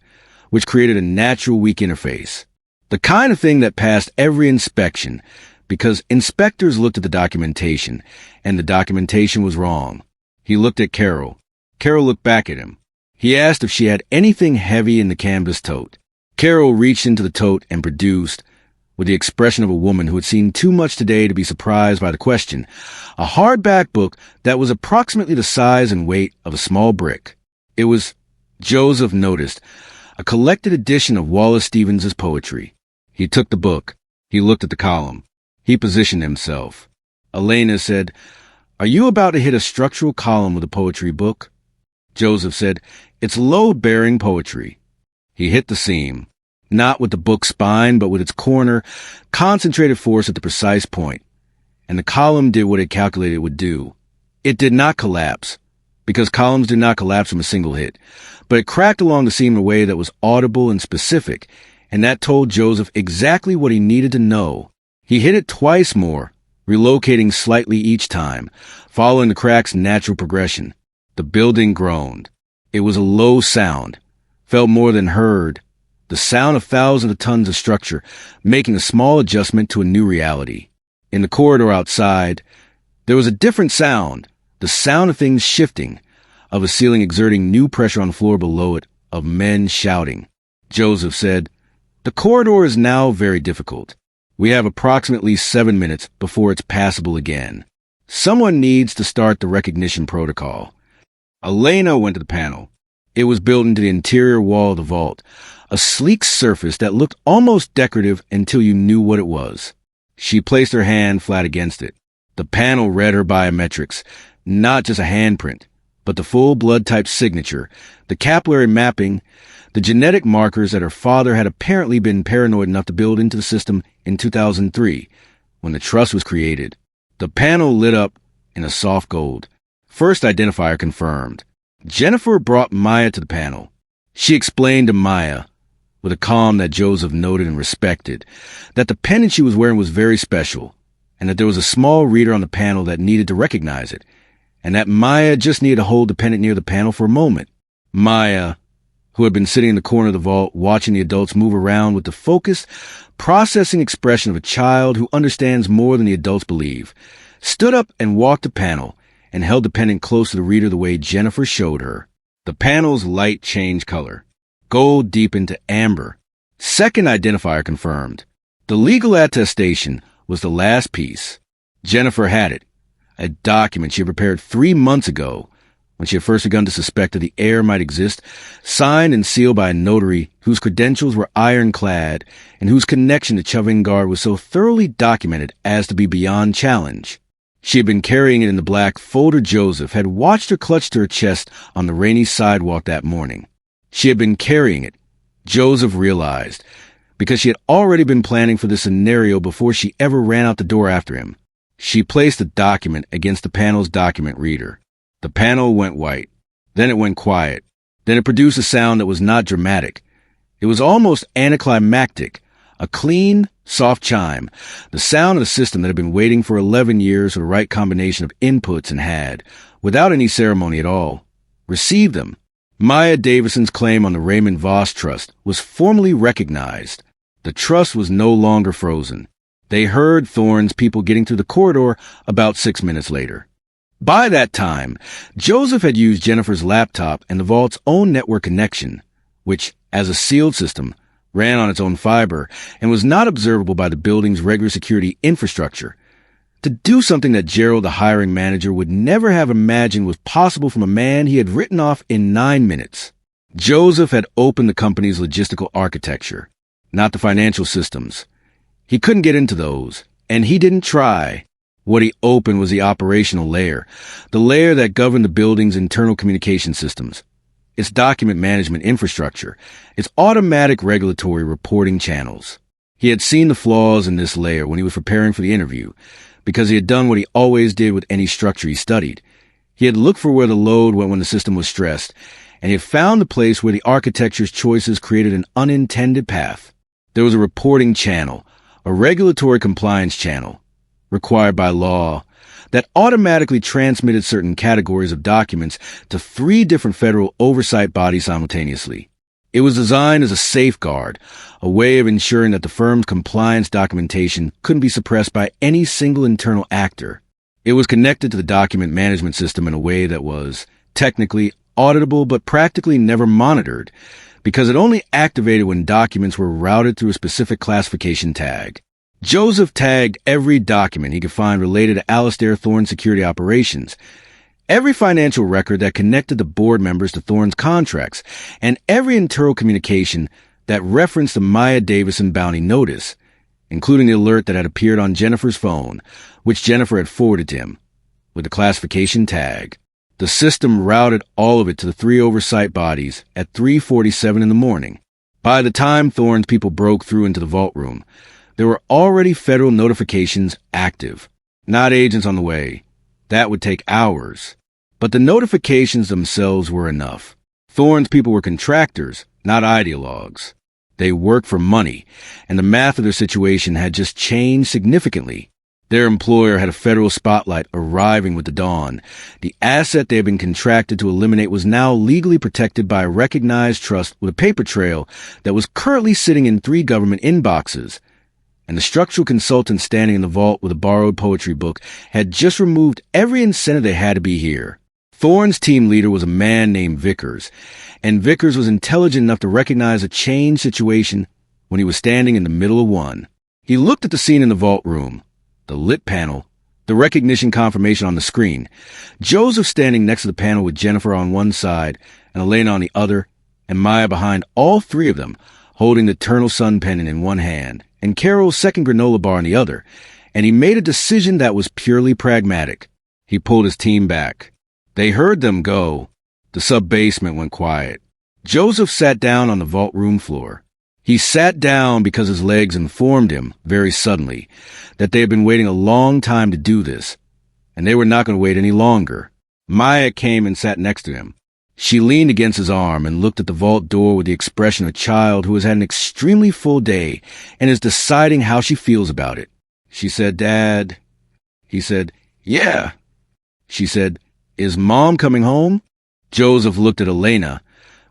which created a natural weak interface. The kind of thing that passed every inspection, because inspectors looked at the documentation, and the documentation was wrong. He looked at Carol. Carol looked back at him. He asked if she had anything heavy in the canvas tote. Carol reached into the tote and produced, with the expression of a woman who had seen too much today to be surprised by the question, a hardback book that was approximately the size and weight of a small brick. It was, Joseph noticed, a collected edition of Wallace Stevens's poetry. He took the book. He looked at the column. He positioned himself. Elena said, "Are you about to hit a structural column with a poetry book?" Joseph said, "It's load-bearing poetry." He hit the seam, not with the book's spine, but with its corner, concentrated force at the precise point, and the column did what it calculated it would do. It did not collapse, because columns do not collapse from a single hit, but it cracked along the seam in a way that was audible and specific, and that told Joseph exactly what he needed to know. He hit it twice more, relocating slightly each time, following the crack's natural progression. The building groaned. It was a low sound, felt more than heard, the sound of thousands of tons of structure, making a small adjustment to a new reality. In the corridor outside, there was a different sound, the sound of things shifting, of a ceiling exerting new pressure on the floor below it, of men shouting. Joseph said, "The corridor is now very difficult. We have approximately 7 minutes before it's passable again. Someone needs to start the recognition protocol." Elena went to the panel. It was built into the interior wall of the vault, a sleek surface that looked almost decorative until you knew what it was. She placed her hand flat against it. The panel read her biometrics, not just a handprint, but the full blood-type signature, the capillary mapping, the genetic markers that her father had apparently been paranoid enough to build into the system in 2003, when the trust was created. The panel lit up in a soft gold. First identifier confirmed. Jennifer brought Maya to the panel. She explained to Maya, with a calm that Joseph noted and respected, that the pendant she was wearing was very special, and that there was a small reader on the panel that needed to recognize it, and that Maya just needed to hold the pendant near the panel for a moment. Maya, who had been sitting in the corner of the vault watching the adults move around with the focused, processing expression of a child who understands more than the adults believe, stood up and walked the panel and held the pendant close to the reader the way Jennifer showed her. The panel's light changed color. Gold deepened to amber. Second identifier confirmed. The legal attestation was the last piece. Jennifer had it, a document she had prepared 3 months ago, when she had first begun to suspect that the heir might exist, signed and sealed by a notary whose credentials were ironclad and whose connection to Chavin Guard was so thoroughly documented as to be beyond challenge. She had been carrying it in the black folder Joseph had watched her clutch to her chest on the rainy sidewalk that morning. She had been carrying it, Joseph realized, because she had already been planning for this scenario before she ever ran out the door after him. She placed the document against the panel's document reader. The panel went white. Then it went quiet. Then it produced a sound that was not dramatic. It was almost anticlimactic, a clean, soft chime, the sound of the system that had been waiting for 11 years for the right combination of inputs and had, without any ceremony at all, received them. Maya Davison's claim on the Raymond Voss Trust was formally recognized. The trust was no longer frozen. They heard Thorne's people getting through the corridor about 6 minutes later. By that time, Joseph had used Jennifer's laptop and the vault's own network connection, which, as a sealed system, ran on its own fiber and was not observable by the building's regular security infrastructure, to do something that Gerald, the hiring manager, would never have imagined was possible from a man he had written off in 9 minutes. Joseph had opened the company's logistical architecture, not the financial systems. He couldn't get into those, and he didn't try. What he opened was the operational layer, the layer that governed the building's internal communication systems, its document management infrastructure, its automatic regulatory reporting channels. He had seen the flaws in this layer when he was preparing for the interview, because he had done what he always did with any structure he studied. He had looked for where the load went when the system was stressed, and he had found the place where the architecture's choices created an unintended path. There was a reporting channel, a regulatory compliance channel, required by law, that automatically transmitted certain categories of documents to 3 different federal oversight bodies simultaneously. It was designed as a safeguard, a way of ensuring that the firm's compliance documentation couldn't be suppressed by any single internal actor. It was connected to the document management system in a way that was technically auditable but practically never monitored, because it only activated when documents were routed through a specific classification tag. Joseph tagged every document he could find related to Alastair Thorne's security operations, every financial record that connected the board members to Thorne's contracts, and every internal communication that referenced the Maya Davison bounty notice, including the alert that had appeared on Jennifer's phone, which Jennifer had forwarded to him, with the classification tag. The system routed all of it to the 3 oversight bodies at 3:47 in the morning. By the time Thorne's people broke through into the vault room, there were already federal notifications active. Not agents on the way. That would take hours. But the notifications themselves were enough. Thorne's people were contractors, not ideologues. They worked for money, and the math of their situation had just changed significantly. Their employer had a federal spotlight arriving with the dawn. The asset they had been contracted to eliminate was now legally protected by a recognized trust with a paper trail that was currently sitting in 3 government inboxes. And the structural consultant standing in the vault with a borrowed poetry book had just removed every incentive they had to be here. Thorne's team leader was a man named Vickers, and Vickers was intelligent enough to recognize a changed situation when he was standing in the middle of one. He looked at the scene in the vault room, the lit panel, the recognition confirmation on the screen, Joseph standing next to the panel with Jennifer on one side and Elena on the other, and Maya behind all 3 of them, holding the Eternal Sun pendant in one hand, and Carol's second granola bar in the other, and he made a decision that was purely pragmatic. He pulled his team back. They heard them go. The sub-basement went quiet. Joseph sat down on the vault room floor. He sat down because his legs informed him, very suddenly, that they had been waiting a long time to do this, and they were not going to wait any longer. Maya came and sat next to him. She leaned against his arm and looked at the vault door with the expression of a child who has had an extremely full day and is deciding how she feels about it. She said, "Dad." He said, "Yeah." She said, "Is Mom coming home?" Joseph looked at Elena,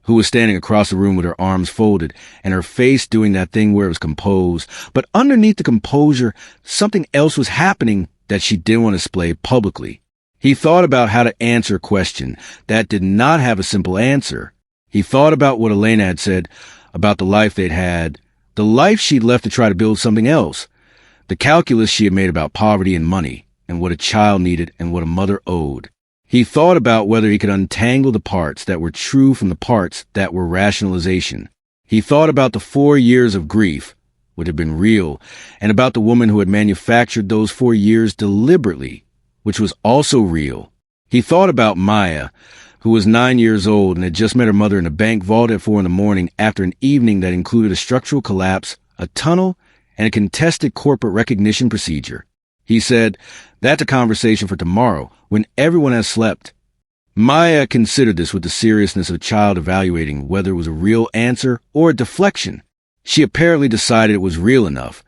who was standing across the room with her arms folded and her face doing that thing where it was composed, but underneath the composure, something else was happening that she didn't want to display publicly. He thought about how to answer a question that did not have a simple answer. He thought about what Elena had said about the life they'd had, the life she'd left to try to build something else, the calculus she had made about poverty and money, and what a child needed and what a mother owed. He thought about whether he could untangle the parts that were true from the parts that were rationalization. He thought about the 4 years of grief, which had been real, and about the woman who had manufactured those 4 years deliberately, which was also real. He thought about Maya, who was 9 years old and had just met her mother in a bank vault at 4 a.m. after an evening that included a structural collapse, a tunnel, and a contested corporate recognition procedure. He said, "That's a conversation for tomorrow, when everyone has slept." Maya considered this with the seriousness of a child evaluating whether it was a real answer or a deflection. She apparently decided it was real enough,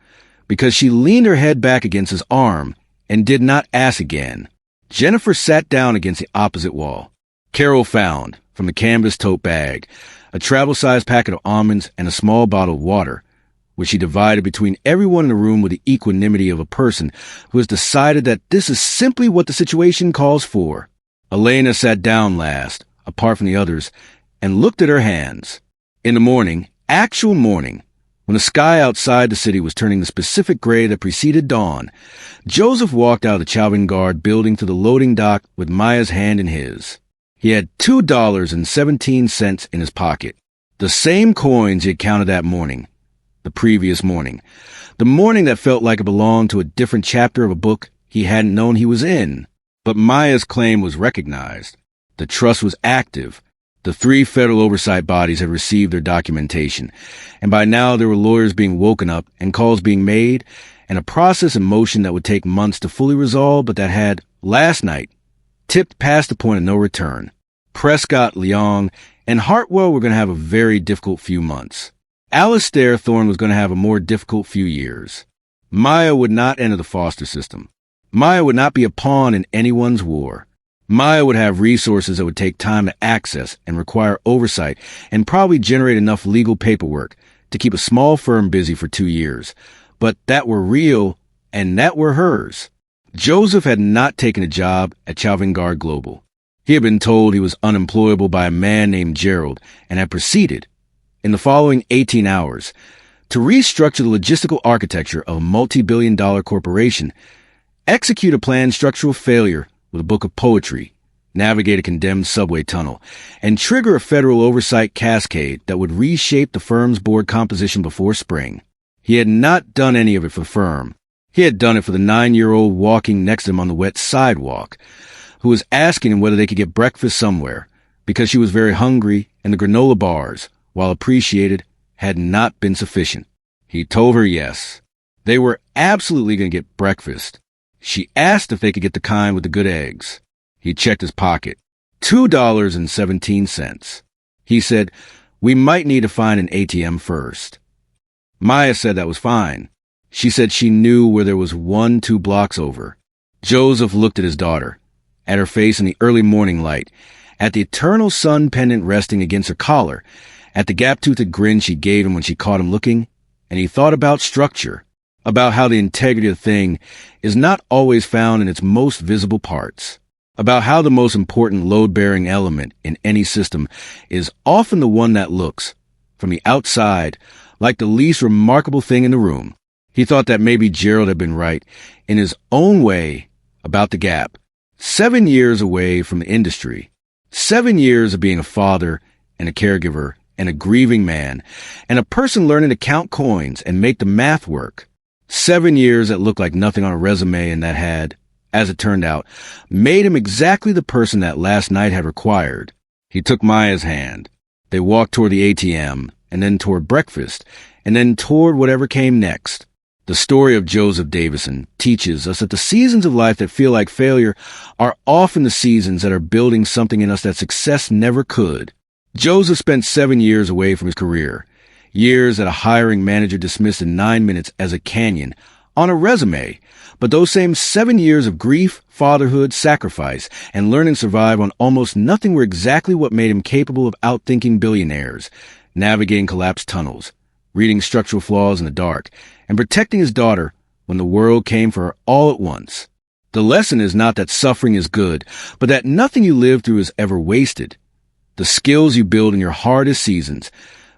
because she leaned her head back against his arm and did not ask again. Jennifer sat down against the opposite wall. Carol found, from the canvas tote bag, a travel-sized packet of almonds and a small bottle of water, which she divided between everyone in the room with the equanimity of a person who has decided that this is simply what the situation calls for. Elena sat down last, apart from the others, and looked at her hands. In the morning, actual morning, when the sky outside the city was turning the specific gray that preceded dawn, Joseph walked out of the Chavin Guard building to the loading dock with Maya's hand in his. He had $2.17 in his pocket, the same coins he had counted that morning, the previous morning, the morning that felt like it belonged to a different chapter of a book he hadn't known he was in. But Maya's claim was recognized. The trust was active. The 3 federal oversight bodies had received their documentation, and by now there were lawyers being woken up and calls being made, and a process in motion that would take months to fully resolve, but that had, last night, tipped past the point of no return. Prescott, Leong, and Hartwell were going to have a very difficult few months. Alistair Thorne was going to have a more difficult few years. Maya would not enter the foster system. Maya would not be a pawn in anyone's war. Maya would have resources that would take time to access and require oversight and probably generate enough legal paperwork to keep a small firm busy for 2 years, but that were real and that were hers. Joseph had not taken a job at Chavin Guard Global. He had been told he was unemployable by a man named Gerald and had proceeded, in the following 18 hours, to restructure the logistical architecture of a multi-billion-dollar corporation, execute a planned structural failure with a book of poetry, navigate a condemned subway tunnel, and trigger a federal oversight cascade that would reshape the firm's board composition before spring. He had not done any of it for the firm. He had done it for the 9-year-old walking next to him on the wet sidewalk, who was asking him whether they could get breakfast somewhere, because she was very hungry and the granola bars, while appreciated, had not been sufficient. He told her yes. They were absolutely going to get breakfast. She asked if they could get the kind with the good eggs. He checked his pocket. $2.17. He said, "We might need to find an ATM first." Maya said that was fine. She said she knew where there was 1-2 blocks over. Joseph looked at his daughter, at her face in the early morning light, at the eternal sun pendant resting against her collar, at the gap-toothed grin she gave him when she caught him looking, and he thought about structure, about how the integrity of the thing is not always found in its most visible parts, about how the most important load-bearing element in any system is often the one that looks, from the outside, like the least remarkable thing in the room. He thought that maybe Gerald had been right, in his own way, about the gap. 7 years away from the industry. 7 years of being a father and a caregiver and a grieving man and a person learning to count coins and make the math work. 7 years that looked like nothing on a resume and that had, as it turned out, made him exactly the person that last night had required. He took Maya's hand. They walked toward the ATM, and then toward breakfast, and then toward whatever came next. The story of Joseph Davison teaches us that the seasons of life that feel like failure are often the seasons that are building something in us that success never could. Joseph spent 7 years away from his career. Years that a hiring manager dismissed in 9 minutes as a canyon on a resume. But those same 7 years of grief, fatherhood, sacrifice, and learning to survive on almost nothing were exactly what made him capable of outthinking billionaires, navigating collapsed tunnels, reading structural flaws in the dark, and protecting his daughter when the world came for her all at once. The lesson is not that suffering is good, but that nothing you live through is ever wasted. The skills you build in your hardest seasons,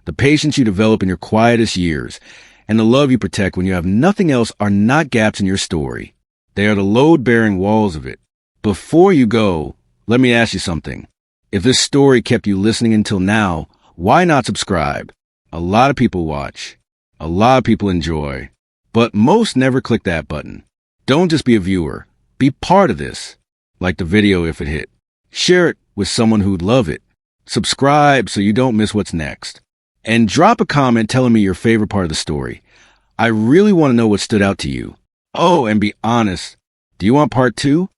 the patience you develop in your quietest years, and the love you protect when you have nothing else are not gaps in your story. They are the load-bearing walls of it. Before you go, let me ask you something. If this story kept you listening until now, why not subscribe? A lot of people watch. A lot of people enjoy. But most never click that button. Don't just be a viewer. Be Be part of this. Like the video if it hit. Share it with someone who'd love it. Subscribe so you don't miss what's next. And drop a comment telling me your favorite part of the story. I really want to know what stood out to you. Oh, and be honest. Do you want part 2?